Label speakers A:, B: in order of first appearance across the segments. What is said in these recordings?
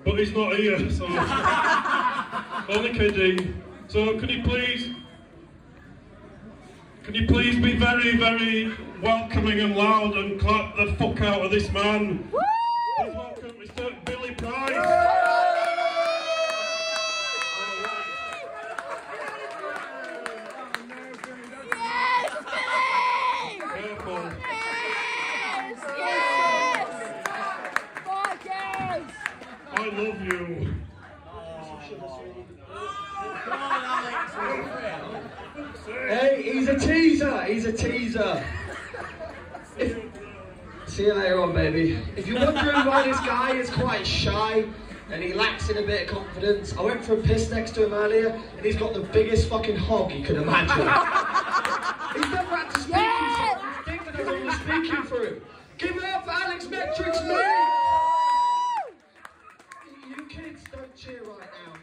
A: but he's not here, so only kidding. So can you please be very, very welcoming and loud and clap the fuck out of this man? Woo! Please welcome Mr. Billy Price. I love you.
B: Hey, he's a teaser. He's a teaser. See you later on, baby. If you're wondering why this guy is quite shy and he lacks in a bit of confidence, I went for a piss next to him earlier and he's got the biggest fucking hog you could imagine. He's never had to speak himself. He's thinking of all the speaking for him. Give it up for Alex Metrics, mate! You kids don't cheer right now.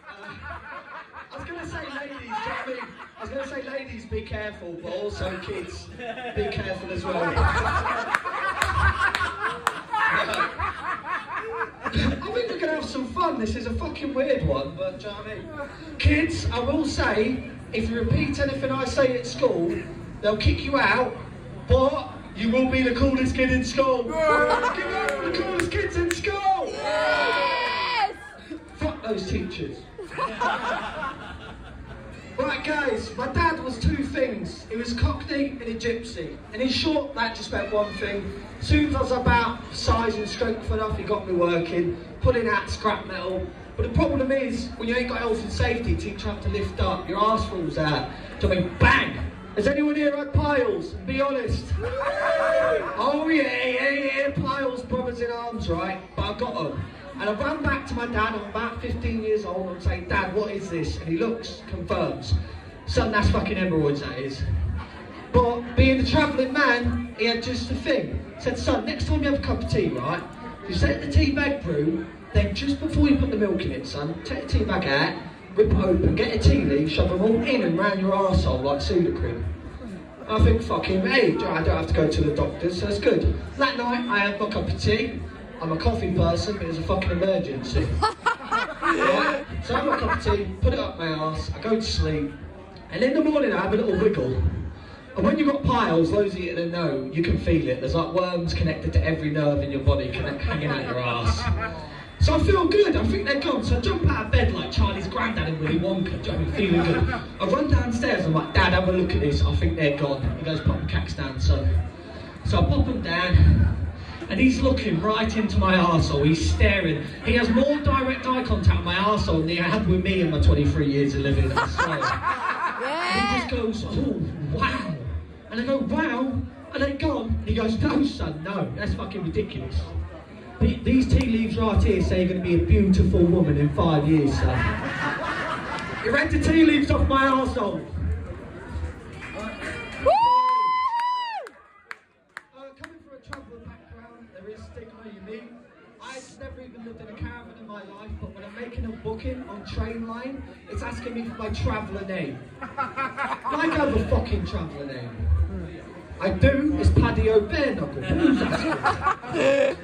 B: I was going to say ladies, do you know what I mean? I was going to say ladies, be careful, but also kids, be careful as well. I think we're going to have some fun. This is a fucking weird one, but do you know what I mean? Kids, I will say, if you repeat anything I say at school, they'll kick you out, but you will be the coolest kid in school. Give up for the coolest kids in school.
C: Yes!
B: Fuck those teachers. Right guys, my dad was two things. He was Cockney and a gypsy. And in short, that just meant one thing. As soon as I was about size and strength enough, he got me working, pulling out scrap metal. But the problem is, when you ain't got health and safety, teach you have to lift up, your arse falls out. Do you know what I mean? Bang! Has anyone here had piles? Be honest. Oh yeah, piles, brothers in arms, right? But I got them. And I ran back to my dad, I'm about 15 years old, I'm saying, Dad, what is this? And he looks, confirms. Son, that's fucking hemorrhoids, that is. But being the travelling man, he had just a thing. He said, son, next time you have a cup of tea, right? You set the tea bag through, then just before you put the milk in it, son, take the tea bag out, rip it open, get a tea leaf, shove them all in and round your arsehole like Sudocrem. I think, fucking, hey, I don't have to go to the doctors, so it's good. That night, I had my cup of tea. I'm a coffee person, but it's a fucking emergency. Right? So I have a cup of tea, put it up my arse, I go to sleep, and in the morning I have a little wiggle. And when you've got piles, those of you that know, you can feel it. There's like worms connected to every nerve in your body hanging out your arse. So I feel good, I think they're gone. So I jump out of bed like Charlie's granddad in Willy Wonka, do you know what I mean? Feeling good. I run downstairs, I'm like, Dad, have a look at this, I think they're gone. He goes, pop the cacks down, son. So I pop them down. And he's looking right into my arsehole, he's staring. He has more direct eye contact with my arsehole than he had with me in my 23 years of living, I swear. And he just goes, oh, wow. And I go, wow, and they gone. And he goes, no, son, no, that's fucking ridiculous. These tea leaves right here say you're going to be a beautiful woman in 5 years, son. He read the tea leaves off my arsehole. There is stigma, you mean? I've never even lived in a caravan in my life, but when I'm making a booking on train line, it's asking me for my traveller name. I have a fucking traveller name. I do, it's Paddy O'Bearknuckle, but who's asking?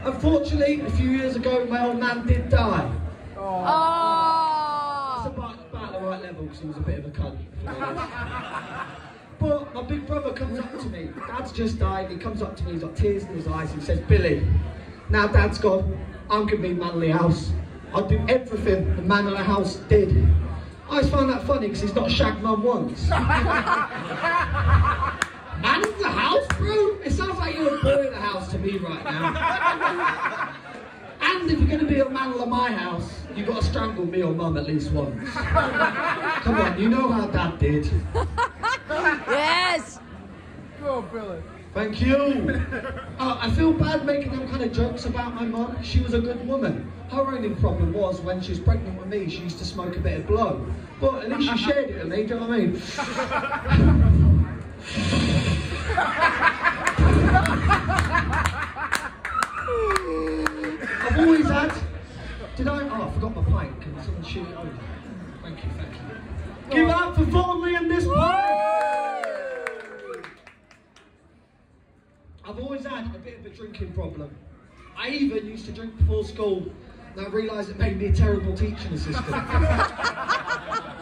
B: Unfortunately, a few years ago, my old man did die. That's about the right level, because he was a bit of a cunt. But my big brother comes up to me. Dad's just died. He comes up to me. He's got tears in his eyes. He says, Billy, now Dad's gone. I'm going to be man of the house. I'll do everything the man of the house did. I always find that funny because he's not shagged mum once. Man of the house, bro? It sounds like you're a boy in the house to me right now. And if you're going to be a man of my house, you've got to strangle me or mum at least once. Come on, you know how Dad did.
C: Yes!
D: Go on, Billy.
B: Thank you. I feel bad making them kind of jokes about my mum. She was a good woman. Her only problem was when she was pregnant with me, she used to smoke a bit of blow. But at least she shared it with me, do you know what I mean? I've always had... Did I? Oh, I forgot my pint. Can someone shoot it over? Thank you, thank you. Give up for Thornley and this pint! I've always had a bit of a drinking problem. I even used to drink before school. And I realised it made me a terrible teaching assistant.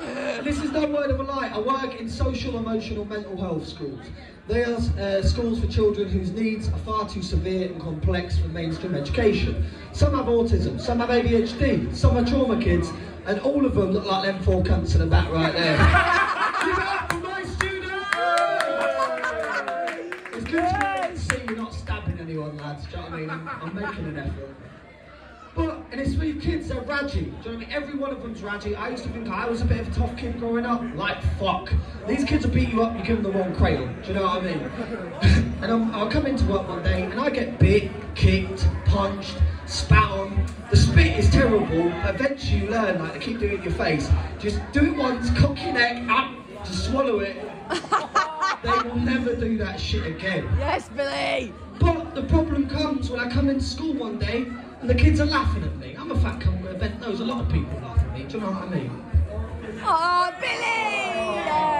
B: And this is no word of a lie. I work in social, emotional, mental health schools. They are schools for children whose needs are far too severe and complex for mainstream education. Some have autism, some have ADHD, some are trauma kids, and all of them look like them 4 cunts in the back right there. Give it up for my students! It's good to see you're not stabbing anyone, lads. Do you know what I mean? I'm making an effort. But, and it's for you kids, they're raggy. Do you know what I mean? Every one of them's raggy. I used to think I was a bit of a tough kid growing up. Like, fuck. These kids will beat you up, you give them the wrong crayon. Do you know what I mean? And I'll come into work one day and I get bit, kicked, punched, spat on. The spit is terrible, but eventually you learn, like, to keep doing it in your face. Just do it once, cock your neck, up, just swallow it. They will never do that shit again.
C: Yes, Billy!
B: But the problem comes when I come into school one day and the kids are laughing at me. I'm a fat cunt with a bent nose. A lot of people laugh at me. Do you know what I mean?
C: Oh, Billy!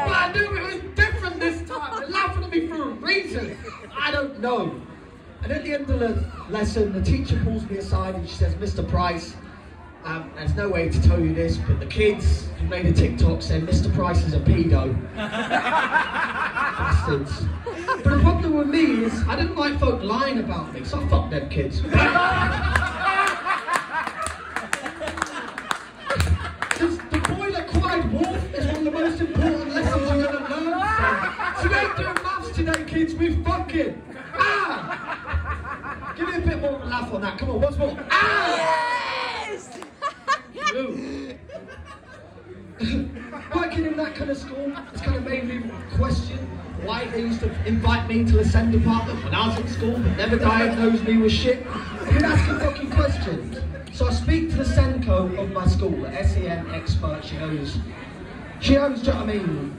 B: But I knew it was different this time. They're laughing at me for a reason. I don't know. And at the end of the lesson, the teacher pulls me aside and she says, Mr. Price, there's no way to tell you this, but the kids who made a TikTok saying Mr. Price is a pedo. Bastards. But the problem with me is, I didn't like folk lying about me, so I fucked them kids. The boy that cried wolf is one of the most important lessons you're going to learn. So we ain't doing maths today, kids, we fucking. Give me a bit more of a laugh on that, come on, once more.
C: Yes!
B: Working in that kind of school, it's kind of made me question why they used to invite me to the SEND department when I was at school, but never diagnosed me with shit. I've been asking fucking questions. So I speak to the SENCO of my school, the SEN expert, she knows, do you know what I mean?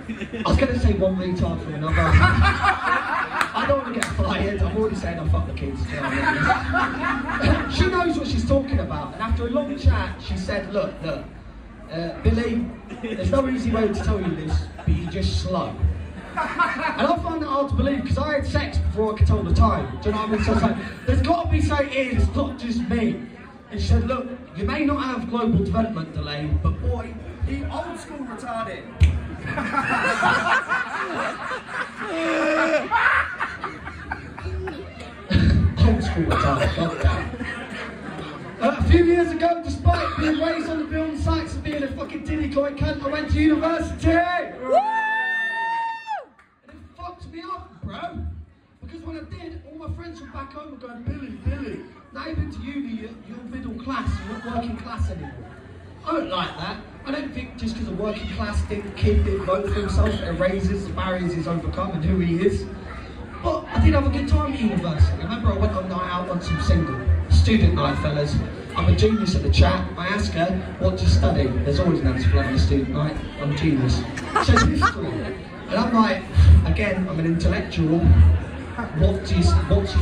B: I was going to say one retard from another. I don't want to get fired, I've already said I fuck the kids. Do you know what I mean? She knows what she's talking about, and after a long chat, she said, look, Billy, there's no easy way to tell you this, but you're just slow. And I find that hard to believe, because I had sex before I could tell the time. Do you know what I mean? So I was like, there's got to be something here, it's not just me. And she said, look, you may not have global development delay, but boy, he old school retarded. Old school retarded, God damn. A few years ago, despite being raised on the building sites and being a fucking dilly-coy cunt, I went to university! Woo! And it fucked me up, bro. Because when I did, all my friends from back home were going, Billy, now you've been to uni, you're middle class, you're not working class anymore. I don't like that. I don't think just because a working class kid didn't vote for himself, it raises the barriers he's overcome and who he is. But I did have a good time at university. I remember I went on night out on some single. Student night, fellas. I'm a genius at the chat. I ask her, what do you study? There's always an answer for having a student night. I'm a genius. She says history. And I'm like, again, I'm an intellectual. What's your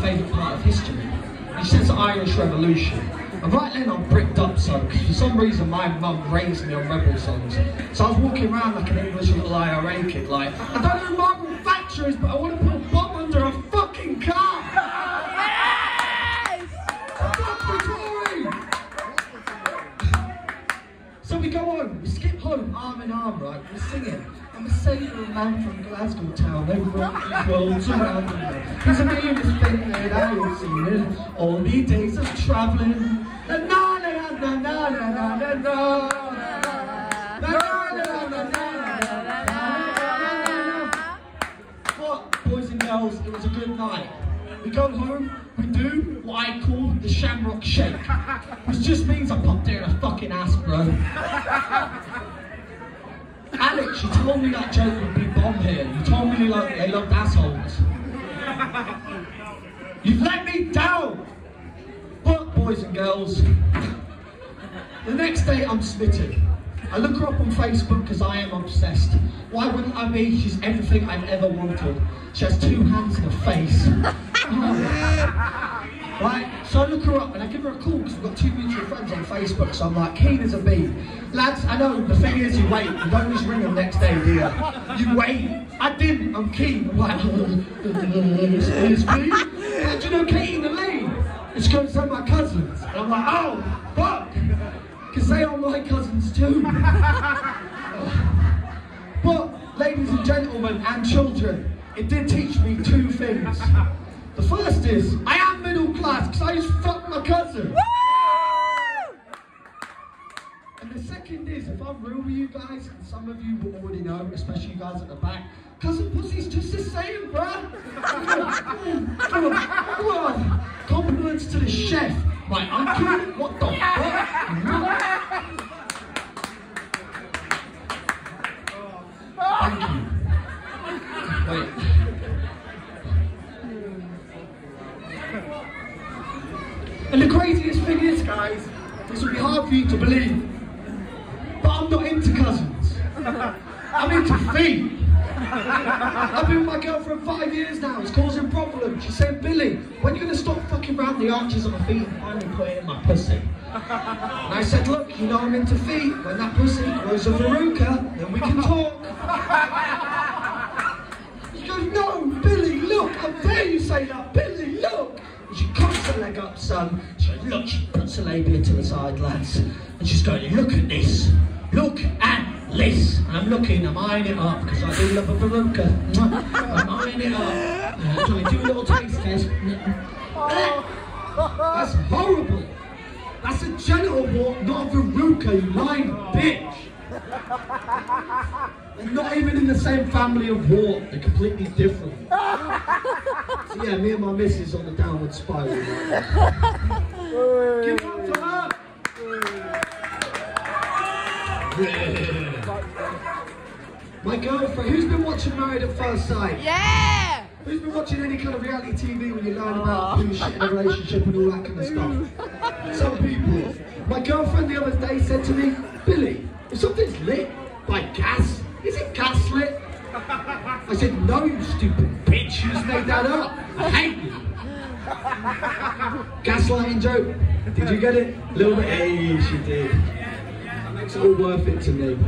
B: favourite part of history? And she says the Irish Revolution. And right then I'm bricked up, son, because for some reason my mum raised me on rebel songs. So I was walking around like an English little IRA kid, like, I don't know who Margaret Thatcher is, but I want to put a bomb under a fucking car!
C: Yes!
B: Fuck the Tory! So we go home, we skip home, arm in arm, right, we're singing. I'm a sailor man from Glasgow town, over all the world surrounding me. He's the meanest thing that I have seen in all the days of travelling. Na na na na na na na na na. But, boys and girls, it was a good night. We go home, we do what I call the Shamrock Shake. Which just means I popped her in a fucking ass, bro. Alex, you told me that joke would be bomb here. You told me they loved assholes. You've let me down! But, boys and girls, the next day I'm smitten. I look her up on Facebook because I am obsessed. Why wouldn't I be? She's everything I've ever wanted. She has 2 hands and a face. Right, so I look her up and I give her a call because we've got 2 mutual friends on Facebook, so I'm like, keen as a bee. Lads, I know, the thing is you wait, you don't just ring them next day, do you? You wait. I didn't, I'm keen. I'm like, it's me. And do you know Katie and Elaine? And she goes, they're my cousins. And I'm like, oh, fuck! Because they are my cousins too. But, ladies and gentlemen and children, it did teach me two things. The first is, I am middle class because I just fucked my cousin. And the second is, if I'm real with you guys, and some of you will already know, especially you guys at the back, cousin pussy's just the same, bruh. Compliments to the chef. My uncle, what the fuck? Thank you. Wait. And the craziest thing is, guys, this will be hard for you to believe, but I'm not into cousins. I'm into feet. I've been with my girlfriend 5 years now, it's causing problems. She said, Billy, when are you going to stop fucking round the arches of my feet and finally put it in my pussy? And I said, look, you know I'm into feet. When that pussy grows a verruca, then we can talk. She goes, no, Billy, look, how dare you say that? Billy, look. And she cocks her leg up, son. She goes, look, she puts her labia to the side, lads. And she's going, look at this. Look at this. And I'm looking, I'm eyeing it up, because I do love a verruca. I'm eyeing it up. So I do a little taste test. That's horrible. That's a genital wart, not a verruca, you lying bitch. They're not even in the same family of wart, they're completely different. So yeah, me and my missus on the downward spiral. Give it up to her! My girlfriend, who's been watching Married at First Sight?
C: Yeah!
B: Who's been watching any kind of reality TV when you learn about doing shit in a relationship and all that kind of stuff? Some people. My girlfriend the other day said to me, Billy, if something's lit by gas, is it gas lit? I said, no, you stupid bitch, you just made that up. I hate you. Gaslighting joke. Did you get it? A little bit. Hey, she did. That makes it all worth it to me.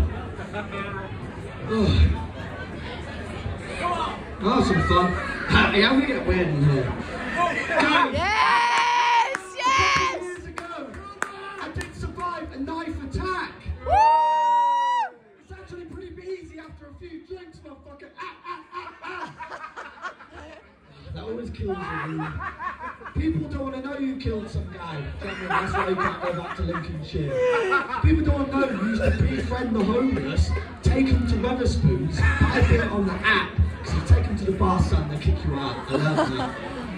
B: Oh, some fun. Hey, how are we get weird in here? Go!
C: Yes! Yes!
B: Years ago, I did survive a knife attack.
C: Woo!
B: It's actually pretty easy after a few drinks, motherfucker. That always kills me. People don't want to know you killed some guy. That's why you can't go back to Lincolnshire. People don't want to know you used to befriend the homeless, take them to Wetherspoons, type it on the app, because you take them to the bar, son, they kick you out. I love that.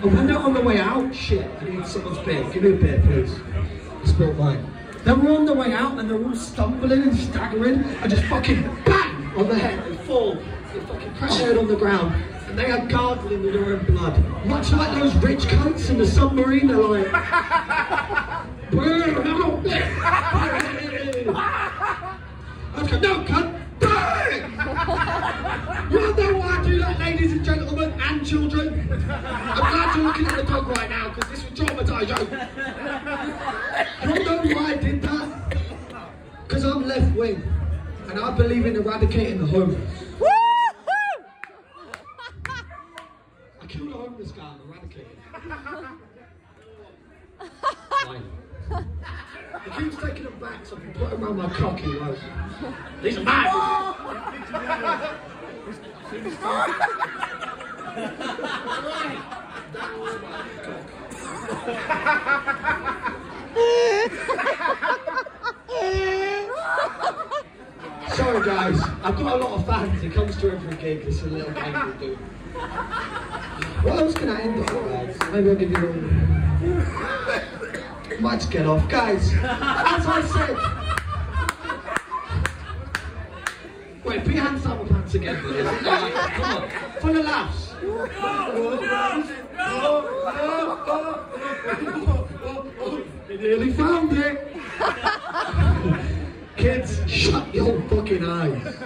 B: And when they're on the way out, shit, I need someone's beer. Give me a beer, please. I spilled mine. Then we're on the way out and they're all stumbling and staggering and just fucking bang on the head. They fall. They fucking crash their head on the ground. And they are gargling with their own blood. Much like those rich cunts in the submarine, they're like... Okay, no, cunt! You all know why I do that, ladies and gentlemen, and children? I'm glad you're looking at the dog right now, because this will traumatise you. You all know why I did that? Because I'm left wing, and I believe in eradicating the homeless. I killed a homeless guy and eradicated him. Fine. He keeps taking them back, so I can put them around my cock, he won't. These are mine! Sorry guys, I've got a lot of fans, it comes to every gig, it's a little game we do. What else can I end on, guys? Maybe I'll give you a little... Might just get off. Guys, as I said... Wait, put your hands down my pants again, please. Come on, for the laughs. You nearly found it. Kids, shut your fucking eyes.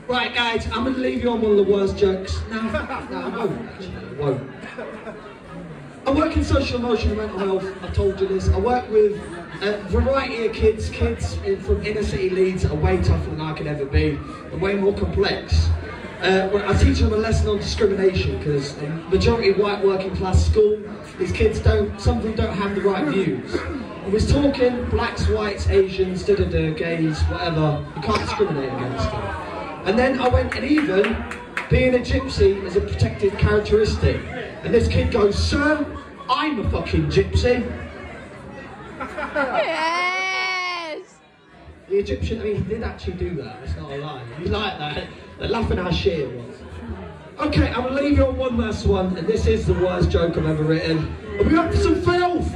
B: Right, guys, I'm going to leave you on one of the worst jokes. No, I won't, actually. I won't. I work in social emotional mental health, I've told you this. I work with a variety of kids from inner city Leeds that are way tougher than I could ever be, and way more complex. I teach them a lesson on discrimination because a majority of white working class school, these kids some of them don't have the right views. I was talking blacks, whites, Asians, gays, whatever. You can't discriminate against them. And then I went, and even being a gypsy is a protected characteristic. And this kid goes, "Sir, I'm a fucking gypsy."
C: Yes!
B: The Egyptian, I mean, he did actually do that, it's not a lie. He liked that. They're laughing how shit it was. Okay, I'm gonna leave you on one last one, and this is the worst joke I've ever written. Are we up for some filth?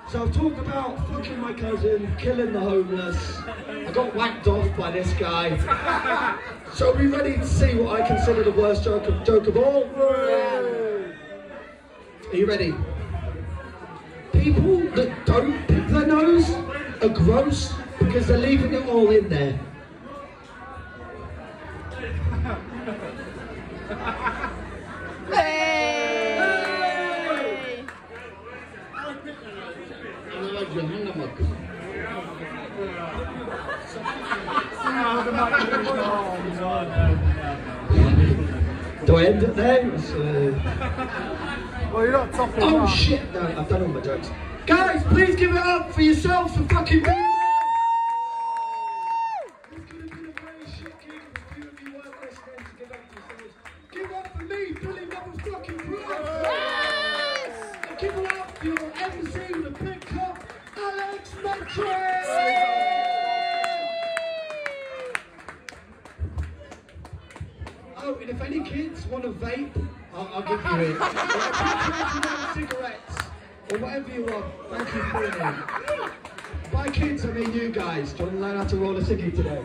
B: So I've talked about fucking my cousin, killing the homeless. I got whacked off by this guy. So are we ready to see what I consider the worst joke of all? Are you ready? People that don't pick their nose are gross because they're leaving it all in there. Do I end it there?
D: Well, you're not topping.
B: Oh shit! No, I've done all my jokes. Guys, please give it up for yourselves for fucking being there. This could have been a very shit gig if a few of you weren't listening to give up for yourselves. Give up for me, Billy motherfucking Price!
C: Yes!
B: And give it up for your MC with a big cup, Alex Metric! Oh, and if any kids want to vape, I'll give you it. Or cigarettes, or whatever you want. Thank you for being here. By kids, I mean you guys. Do you want to learn how to roll a ciggy today?